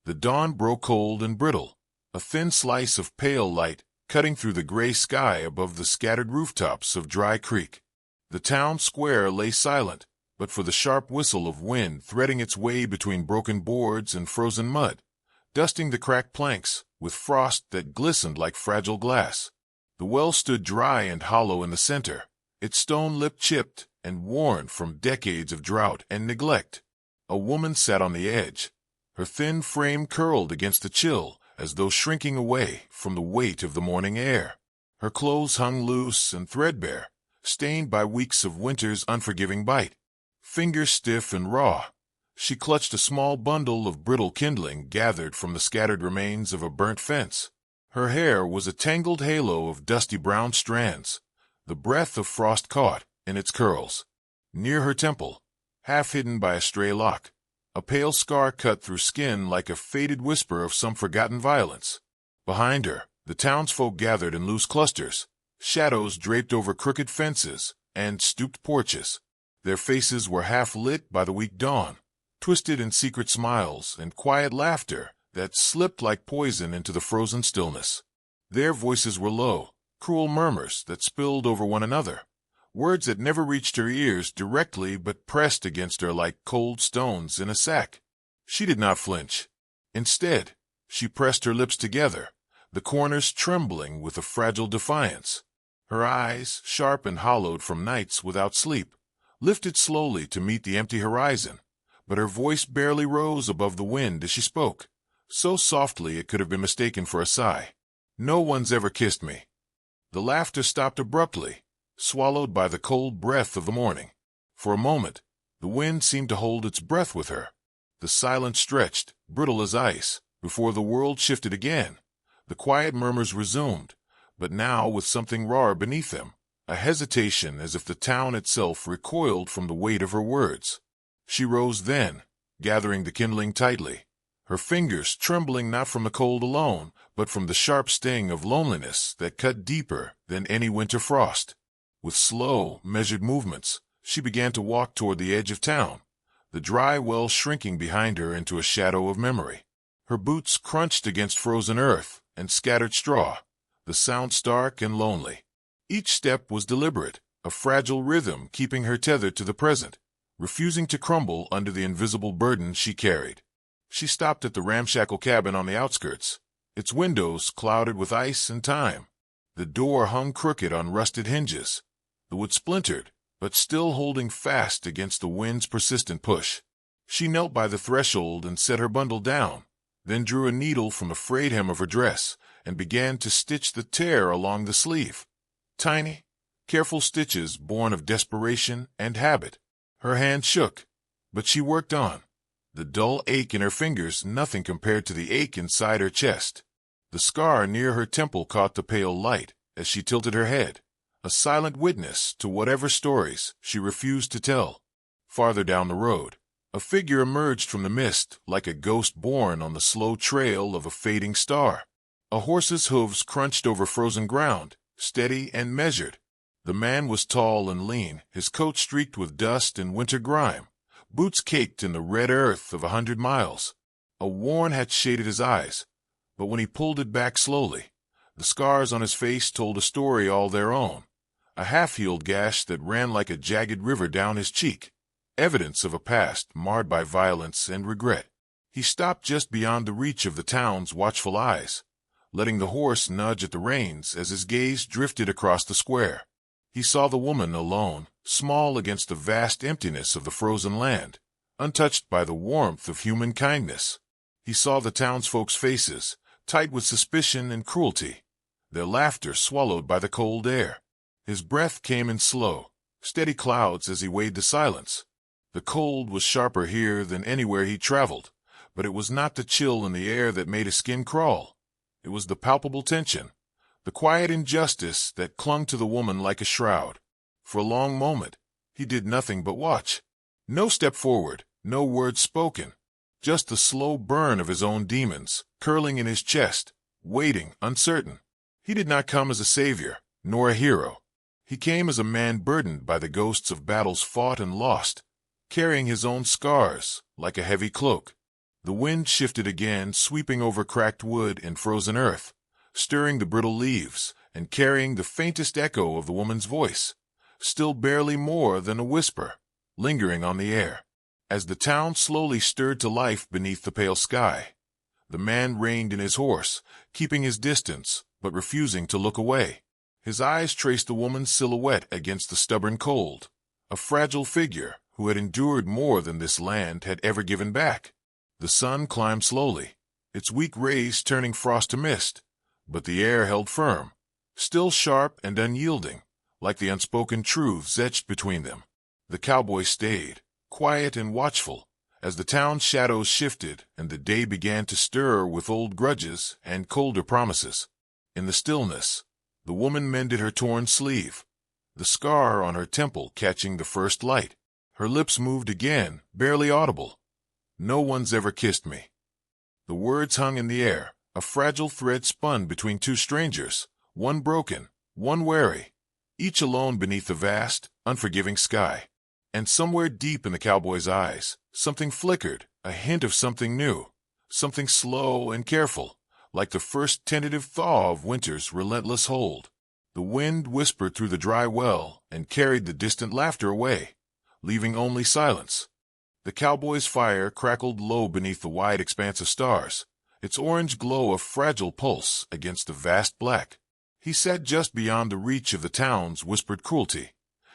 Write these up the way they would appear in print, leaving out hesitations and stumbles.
The dawn broke cold and brittle, a thin slice of pale light cutting through the gray sky above the scattered rooftops of Dry Creek. The town square lay silent, but for the sharp whistle of wind threading its way between broken boards and frozen mud, dusting the cracked planks with frost that glistened like fragile glass. The well stood dry and hollow in the center, its stone lip chipped and worn from decades of drought and neglect. A woman sat on the edge, her thin frame curled against the chill as though shrinking away from the weight of the morning air. Her clothes hung loose and threadbare, stained by weeks of winter's unforgiving bite. Fingers stiff and raw, she clutched a small bundle of brittle kindling gathered from the scattered remains of a burnt fence. Her hair was a tangled halo of dusty brown strands, the breath of frost caught in its curls. Near her temple, half hidden by a stray lock, a pale scar cut through skin like a faded whisper of some forgotten violence. Behind her, the townsfolk gathered in loose clusters, shadows draped over crooked fences and stooped porches. Their faces were half lit by the weak dawn, twisted in secret smiles and quiet laughter that slipped like poison into the frozen stillness. Their voices were low, cruel murmurs that spilled over one another, words that never reached her ears directly but pressed against her like cold stones in a sack. She did not flinch. Instead, she pressed her lips together, the corners trembling with a fragile defiance. Her eyes, sharp and hollowed from nights without sleep, lifted slowly to meet the empty horizon, but her voice barely rose above the wind as she spoke, so softly it could have been mistaken for a sigh. "No one's ever kissed me." The laughter stopped abruptly, swallowed by the cold breath of the morning. For a moment, the wind seemed to hold its breath with her. The silence stretched, brittle as ice, before the world shifted again. The quiet murmurs resumed, but now with something rawer beneath them, a hesitation as if the town itself recoiled from the weight of her words. She rose then, gathering the kindling tightly, her fingers trembling not from the cold alone, but from the sharp sting of loneliness that cut deeper than any winter frost. With slow, measured movements, she began to walk toward the edge of town, the dry well shrinking behind her into a shadow of memory. Her boots crunched against frozen earth and scattered straw, the sound stark and lonely. Each step was deliberate, a fragile rhythm keeping her tethered to the present, refusing to crumble under the invisible burden she carried. She stopped at the ramshackle cabin on the outskirts, its windows clouded with ice and time. The door hung crooked on rusted hinges, the wood splintered, but still holding fast against the wind's persistent push. She knelt by the threshold and set her bundle down, then drew a needle from the frayed hem of her dress and began to stitch the tear along the sleeve. Tiny, careful stitches born of desperation and habit. Her hand shook, but she worked on, the dull ache in her fingers nothing compared to the ache inside her chest. The scar near her temple caught the pale light as she tilted her head, a silent witness to whatever stories she refused to tell. Farther down the road, a figure emerged from the mist like a ghost born on the slow trail of a fading star. A horse's hooves crunched over frozen ground, steady and measured. The man was tall and lean, his coat streaked with dust and winter grime, boots caked in the red earth of 100 miles. A worn hat shaded his eyes, but when he pulled it back slowly, the scars on his face told a story all their own. A half-healed gash that ran like a jagged river down his cheek, evidence of a past marred by violence and regret. He stopped just beyond the reach of the town's watchful eyes, letting the horse nudge at the reins as his gaze drifted across the square. He saw the woman alone, small against the vast emptiness of the frozen land, untouched by the warmth of human kindness. He saw the townsfolk's faces, tight with suspicion and cruelty, their laughter swallowed by the cold air. His breath came in slow, steady clouds as he weighed the silence. The cold was sharper here than anywhere he traveled, but it was not the chill in the air that made his skin crawl. It was the palpable tension, the quiet injustice that clung to the woman like a shroud. For a long moment, he did nothing but watch. No step forward, no word spoken, just the slow burn of his own demons, curling in his chest, waiting, uncertain. He did not come as a savior, nor a hero. He came as a man burdened by the ghosts of battles fought and lost, carrying his own scars like a heavy cloak. The wind shifted again, sweeping over cracked wood and frozen earth, stirring the brittle leaves and carrying the faintest echo of the woman's voice, still barely more than a whisper, lingering on the air. As the town slowly stirred to life beneath the pale sky, the man reined in his horse, keeping his distance but refusing to look away. His eyes traced the woman's silhouette against the stubborn cold, a fragile figure who had endured more than this land had ever given back. The sun climbed slowly, its weak rays turning frost to mist, but the air held firm, still sharp and unyielding, like the unspoken truths etched between them. The cowboy stayed, quiet and watchful, as the town's shadows shifted and the day began to stir with old grudges and colder promises. In the stillness, the woman mended her torn sleeve, the scar on her temple catching the first light. Her lips moved again, barely audible. "No one's ever kissed me." The words hung in the air, a fragile thread spun between two strangers, one broken, one wary, each alone beneath the vast, unforgiving sky. And somewhere deep in the cowboy's eyes, something flickered, a hint of something new, something slow and careful, like the first tentative thaw of winter's relentless hold. The wind whispered through the dry well and carried the distant laughter away, leaving only silence. The cowboy's fire crackled low beneath the wide expanse of stars, its orange glow a fragile pulse against the vast black. He sat just beyond the reach of the town's whispered cruelty,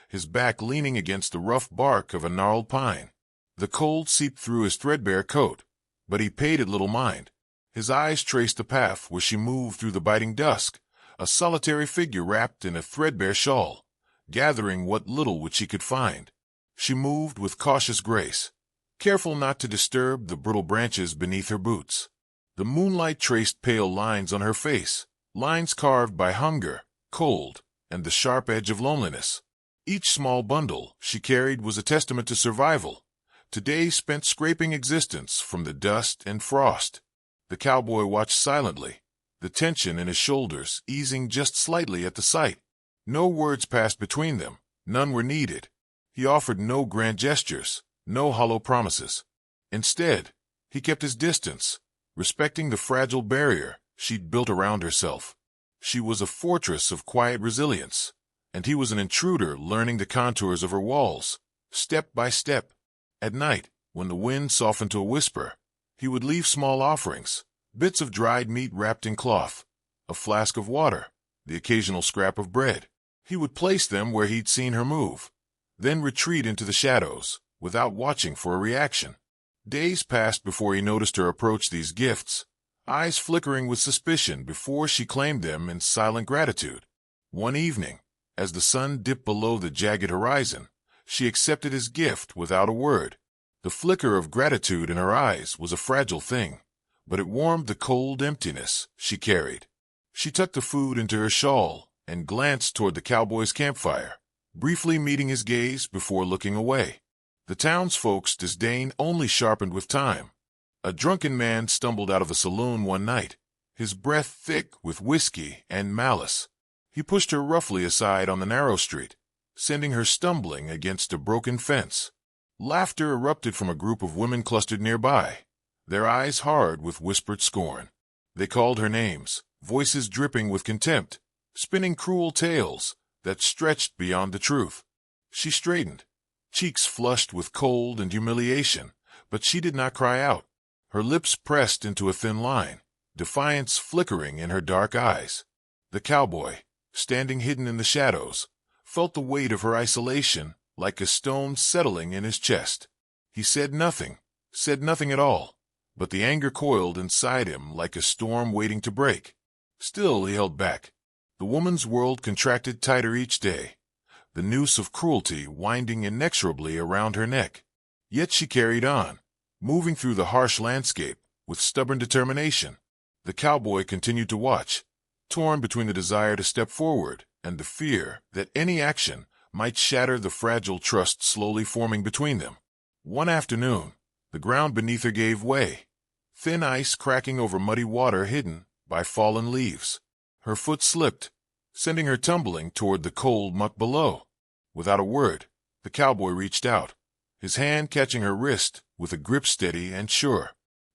his back leaning against the rough bark of a gnarled pine. The cold seeped through his threadbare coat, but he paid it little mind. His eyes traced the path where she moved through the biting dusk, a solitary figure wrapped in a threadbare shawl, gathering what little which she could find. She moved with cautious grace, careful not to disturb the brittle branches beneath her boots. The moonlight traced pale lines on her face, lines carved by hunger, cold, and the sharp edge of loneliness. Each small bundle she carried was a testament to survival, to days spent scraping existence from the dust and frost. The cowboy watched silently, the tension in his shoulders easing just slightly at the sight. No words passed between them, none were needed. He offered no grand gestures, no hollow promises. Instead, he kept his distance, respecting the fragile barrier she'd built around herself. She was a fortress of quiet resilience, and he was an intruder learning the contours of her walls, step by step. At night, when the wind softened to a whisper, he would leave small offerings, bits of dried meat wrapped in cloth, a flask of water, the occasional scrap of bread. He would place them where he'd seen her move, then retreat into the shadows, without watching for a reaction. Days passed before he noticed her approach these gifts, eyes flickering with suspicion before she claimed them in silent gratitude. One evening, as the sun dipped below the jagged horizon, she accepted his gift without a word. The flicker of gratitude in her eyes was a fragile thing, but it warmed the cold emptiness she carried. She tucked the food into her shawl and glanced toward the cowboy's campfire, briefly meeting his gaze before looking away. The townsfolk's disdain only sharpened with time. A drunken man stumbled out of a saloon one night, his breath thick with whiskey and malice. He pushed her roughly aside on the narrow street, sending her stumbling against a broken fence. Laughter erupted from a group of women clustered nearby, their eyes hard with whispered scorn. They called her names, voices dripping with contempt, spinning cruel tales that stretched beyond the truth. She straightened, cheeks flushed with cold and humiliation, but she did not cry out. Her lips pressed into a thin line, defiance flickering in her dark eyes. The cowboy, standing hidden in the shadows, felt the weight of her isolation like a stone settling in his chest. He said nothing at all, but the anger coiled inside him like a storm waiting to break. Still he held back. The woman's world contracted tighter each day, the noose of cruelty winding inexorably around her neck. Yet she carried on, moving through the harsh landscape with stubborn determination. The cowboy continued to watch, torn between the desire to step forward and the fear that any action might shatter the fragile trust slowly forming between them. One afternoon, the ground beneath her gave way, thin ice cracking over muddy water hidden by fallen leaves. Her foot slipped, sending her tumbling toward the cold muck below. Without a word, the cowboy reached out, his hand catching her wrist with a grip steady and sure.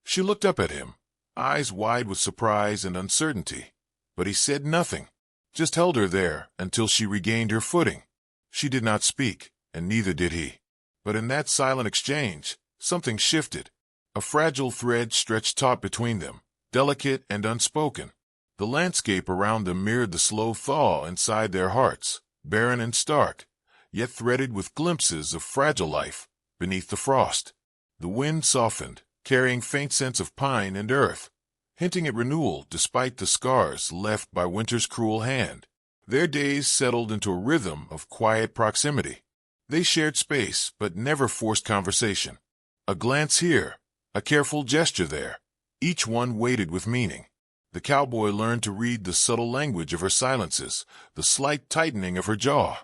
She looked up at him, eyes wide with surprise and uncertainty. But he said nothing, just held her there until she regained her footing. She did not speak, and neither did he. But in that silent exchange, something shifted. A fragile thread stretched taut between them, delicate and unspoken. The landscape around them mirrored the slow thaw inside their hearts, barren and stark, yet threaded with glimpses of fragile life beneath the frost. The wind softened, carrying faint scents of pine and earth, hinting at renewal despite the scars left by winter's cruel hand. Their days settled into a rhythm of quiet proximity. They shared space, but never forced conversation. A glance here, a careful gesture there, each one weighted with meaning. The cowboy learned to read the subtle language of her silences, the slight tightening of her jaw,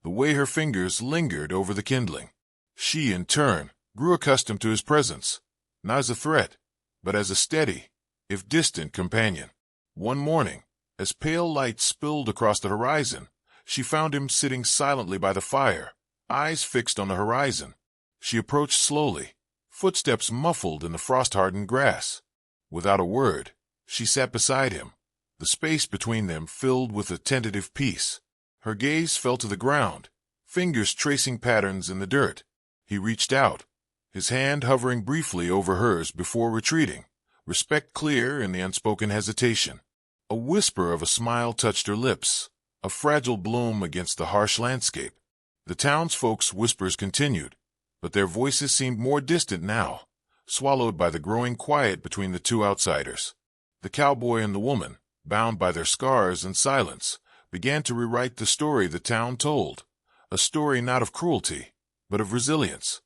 the way her fingers lingered over the kindling. She, in turn, grew accustomed to his presence, not as a threat, but as a steady, if distant, companion. One morning, as pale light spilled across the horizon, she found him sitting silently by the fire, eyes fixed on the horizon. She approached slowly, footsteps muffled in the frost-hardened grass. Without a word, she sat beside him, the space between them filled with a tentative peace. Her gaze fell to the ground, fingers tracing patterns in the dirt. He reached out, his hand hovering briefly over hers before retreating, respect clear in the unspoken hesitation. A whisper of a smile touched her lips, a fragile bloom against the harsh landscape. The townsfolk's whispers continued, but their voices seemed more distant now, swallowed by the growing quiet between the two outsiders. The cowboy and the woman, bound by their scars and silence, began to rewrite the story the town told, a story not of cruelty, but of resilience.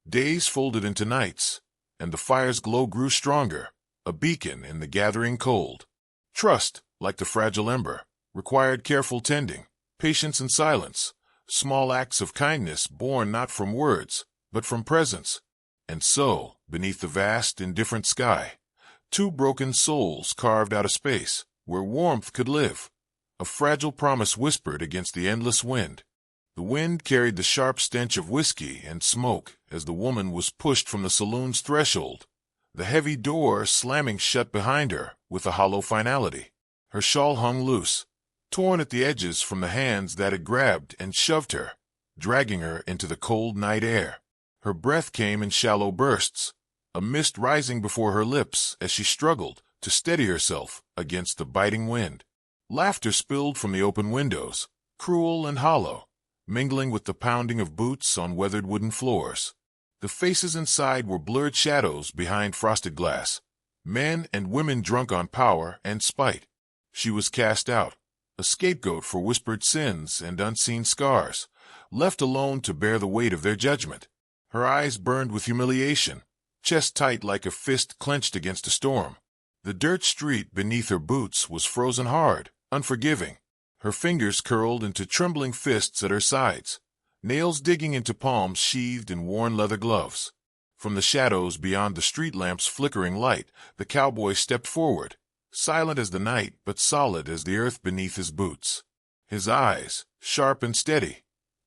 Days folded into nights, and the fire's glow grew stronger, a beacon in the gathering cold. Trust, like the fragile ember, required careful tending, patience and silence, small acts of kindness born not from words, but from presence. And so, beneath the vast, indifferent sky, two broken souls carved out a space where warmth could live. A fragile promise whispered against the endless wind. The wind carried the sharp stench of whiskey and smoke as the woman was pushed from the saloon's threshold, the heavy door slamming shut behind her with a hollow finality. Her shawl hung loose, torn at the edges from the hands that had grabbed and shoved her, dragging her into the cold night air. Her breath came in shallow bursts, a mist rising before her lips as she struggled to steady herself against the biting wind. Laughter spilled from the open windows, cruel and hollow, mingling with the pounding of boots on weathered wooden floors. The faces inside were blurred shadows behind frosted glass, men and women drunk on power and spite. She was cast out, a scapegoat for whispered sins and unseen scars, left alone to bear the weight of their judgment. Her eyes burned with humiliation, chest tight like a fist clenched against a storm. The dirt street beneath her boots was frozen hard, unforgiving, her fingers curled into trembling fists at her sides, nails digging into palms sheathed in worn leather gloves. From the shadows beyond the street lamp's flickering light, the cowboy stepped forward, silent as the night but solid as the earth beneath his boots. His eyes, sharp and steady,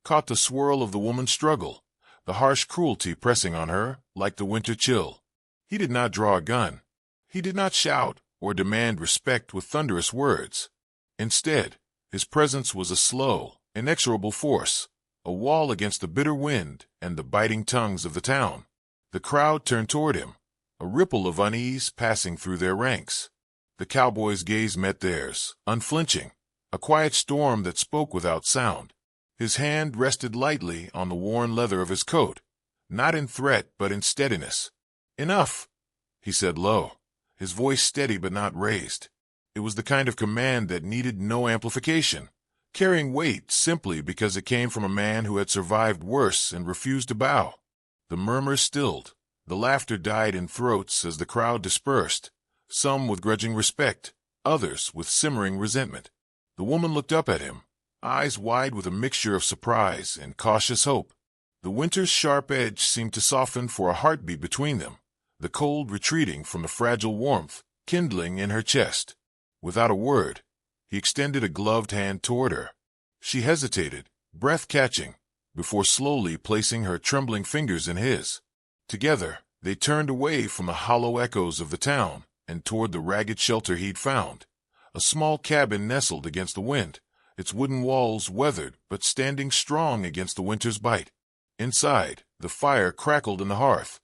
caught the swirl of the woman's struggle, the harsh cruelty pressing on her like the winter chill. He did not draw a gun. He did not shout or demand respect with thunderous words. Instead, his presence was a slow, inexorable force, a wall against the bitter wind and the biting tongues of the town. The crowd turned toward him, a ripple of unease passing through their ranks. The cowboy's gaze met theirs, unflinching, a quiet storm that spoke without sound. His hand rested lightly on the worn leather of his coat, not in threat but in steadiness. "Enough," he said low, his voice steady but not raised. It was the kind of command that needed no amplification, carrying weight simply because it came from a man who had survived worse and refused to bow. The murmurs stilled, the laughter died in throats as the crowd dispersed, some with grudging respect, others with simmering resentment. The woman looked up at him, eyes wide with a mixture of surprise and cautious hope. The winter's sharp edge seemed to soften for a heartbeat between them, the cold retreating from the fragile warmth kindling in her chest. Without a word, he extended a gloved hand toward her. She hesitated, breath catching, before slowly placing her trembling fingers in his. Together, They turned away from the hollow echoes of the town and toward the ragged shelter he'd found. A small cabin nestled against the wind, its wooden walls weathered but standing strong against the winter's bite. Inside, the fire crackled in the hearth,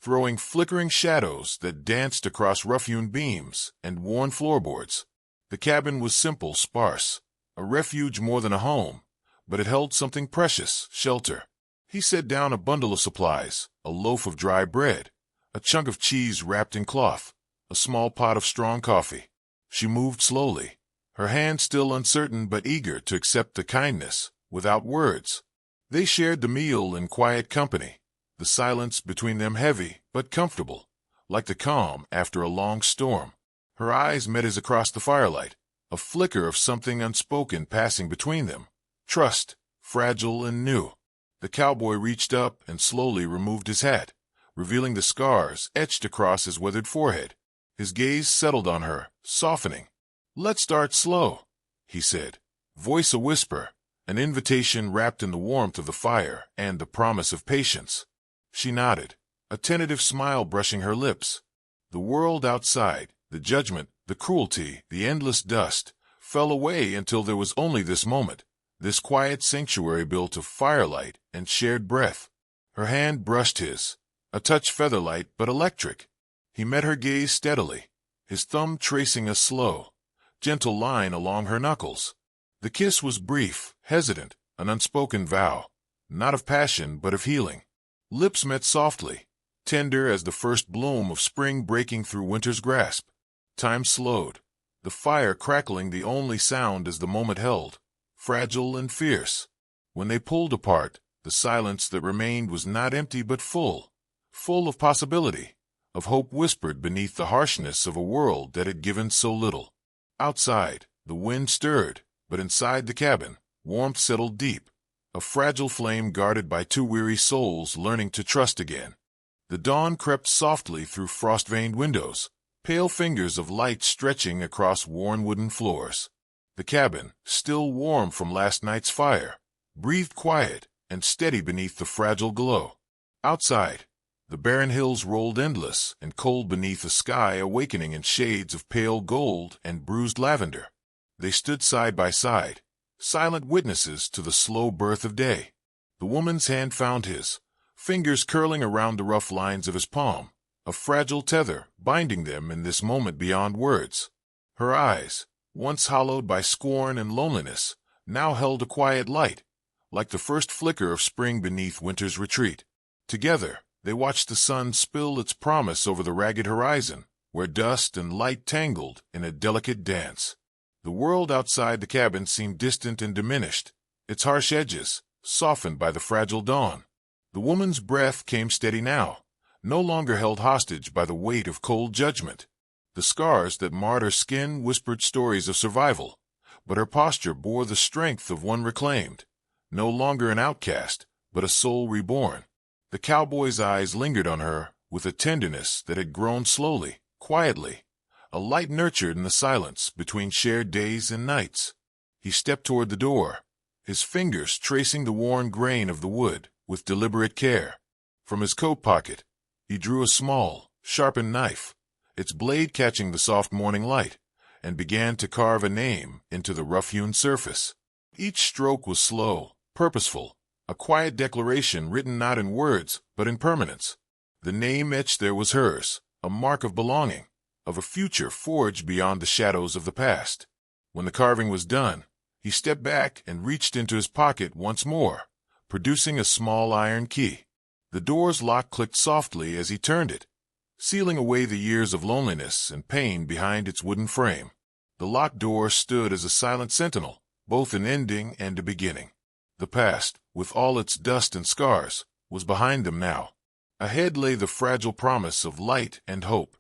throwing flickering shadows that danced across rough-hewn beams and worn floorboards. The cabin was simple, sparse, a refuge more than a home, but it held something precious, shelter. He set down a bundle of supplies, a loaf of dry bread, a chunk of cheese wrapped in cloth, a small pot of strong coffee. She moved slowly, her hand still uncertain but eager to accept the kindness, without words. They shared the meal in quiet company, the silence between them heavy but comfortable, like the calm after a long storm. Her eyes met his across the firelight, a flicker of something unspoken passing between them. Trust, fragile and new. The cowboy reached up and slowly removed his hat, revealing the scars etched across his weathered forehead. His gaze settled on her, softening. "Let's start slow," he said, voice a whisper, an invitation wrapped in the warmth of the fire and the promise of patience. She nodded, a tentative smile brushing her lips. The world outside, the judgment, the cruelty, the endless dust, fell away until there was only this moment, this quiet sanctuary built of firelight and shared breath. Her hand brushed his, a touch featherlight but electric. He met her gaze steadily, his thumb tracing a slow, gentle line along her knuckles. The kiss was brief, hesitant, an unspoken vow, not of passion but of healing. Lips met softly, tender as the first bloom of spring breaking through winter's grasp. Time slowed, the fire crackling the only sound as the moment held, fragile and fierce. When they pulled apart, the silence that remained was not empty but full of possibility, of hope whispered beneath the harshness of a world that had given so little. Outside, the wind stirred, but inside the cabin, warmth settled deep, a fragile flame guarded by two weary souls learning to trust again. The dawn crept softly through frost-veined windows, pale fingers of light stretching across worn wooden floors. The cabin, still warm from last night's fire, breathed quiet and steady beneath the fragile glow. Outside, the barren hills rolled endless and cold beneath a sky awakening in shades of pale gold and bruised lavender. They stood side by side, silent witnesses to the slow birth of day. The woman's hand found his, fingers curling around the rough lines of his palm, a fragile tether binding them in this moment beyond words. Her eyes, once hollowed by scorn and loneliness, now held a quiet light, like the first flicker of spring beneath winter's retreat. Together, they watched the sun spill its promise over the ragged horizon, where dust and light tangled in a delicate dance. The world outside the cabin seemed distant and diminished, its harsh edges softened by the fragile dawn. The woman's breath came steady now, no longer held hostage by the weight of cold judgment. The scars that marred her skin whispered stories of survival, but her posture bore the strength of one reclaimed, no longer an outcast, but a soul reborn. The cowboy's eyes lingered on her with a tenderness that had grown slowly, quietly, a light nurtured in the silence between shared days and nights. He stepped toward the door, his fingers tracing the worn grain of the wood with deliberate care. From his coat pocket, he drew a small, sharpened knife, its blade catching the soft morning light, and began to carve a name into the rough-hewn surface. Each stroke was slow, purposeful, a quiet declaration written not in words but in permanence. The name etched there was hers, a mark of belonging, of a future forged beyond the shadows of the past. When the carving was done, he stepped back and reached into his pocket once more, producing a small iron key. The door's lock clicked softly as he turned it, sealing away the years of loneliness and pain behind its wooden frame. The locked door stood as a silent sentinel, both an ending and a beginning. The past, with all its dust and scars, was behind them now. Ahead lay the fragile promise of light and hope.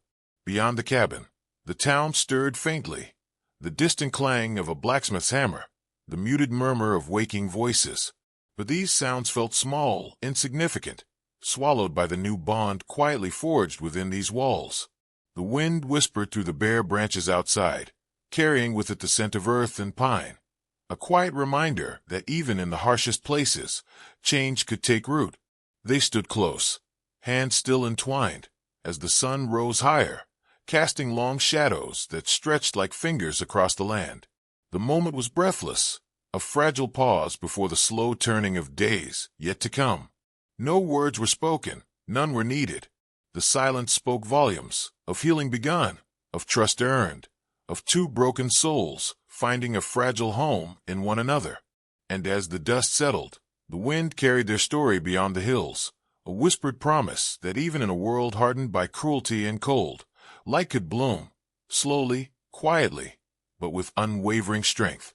Beyond the cabin, the town stirred faintly, the distant clang of a blacksmith's hammer, the muted murmur of waking voices. But these sounds felt small, insignificant, swallowed by the new bond quietly forged within these walls. The wind whispered through the bare branches outside, carrying with it the scent of earth and pine, a quiet reminder that even in the harshest places, change could take root. They stood close, hands still entwined, as the sun rose higher, casting long shadows that stretched like fingers across the land. The moment was breathless, a fragile pause before the slow turning of days yet to come. No words were spoken, none were needed. The silence spoke volumes, of healing begun, of trust earned, of two broken souls finding a fragile home in one another. And as the dust settled, the wind carried their story beyond the hills, a whispered promise that even in a world hardened by cruelty and cold, light could bloom, slowly, quietly, but with unwavering strength.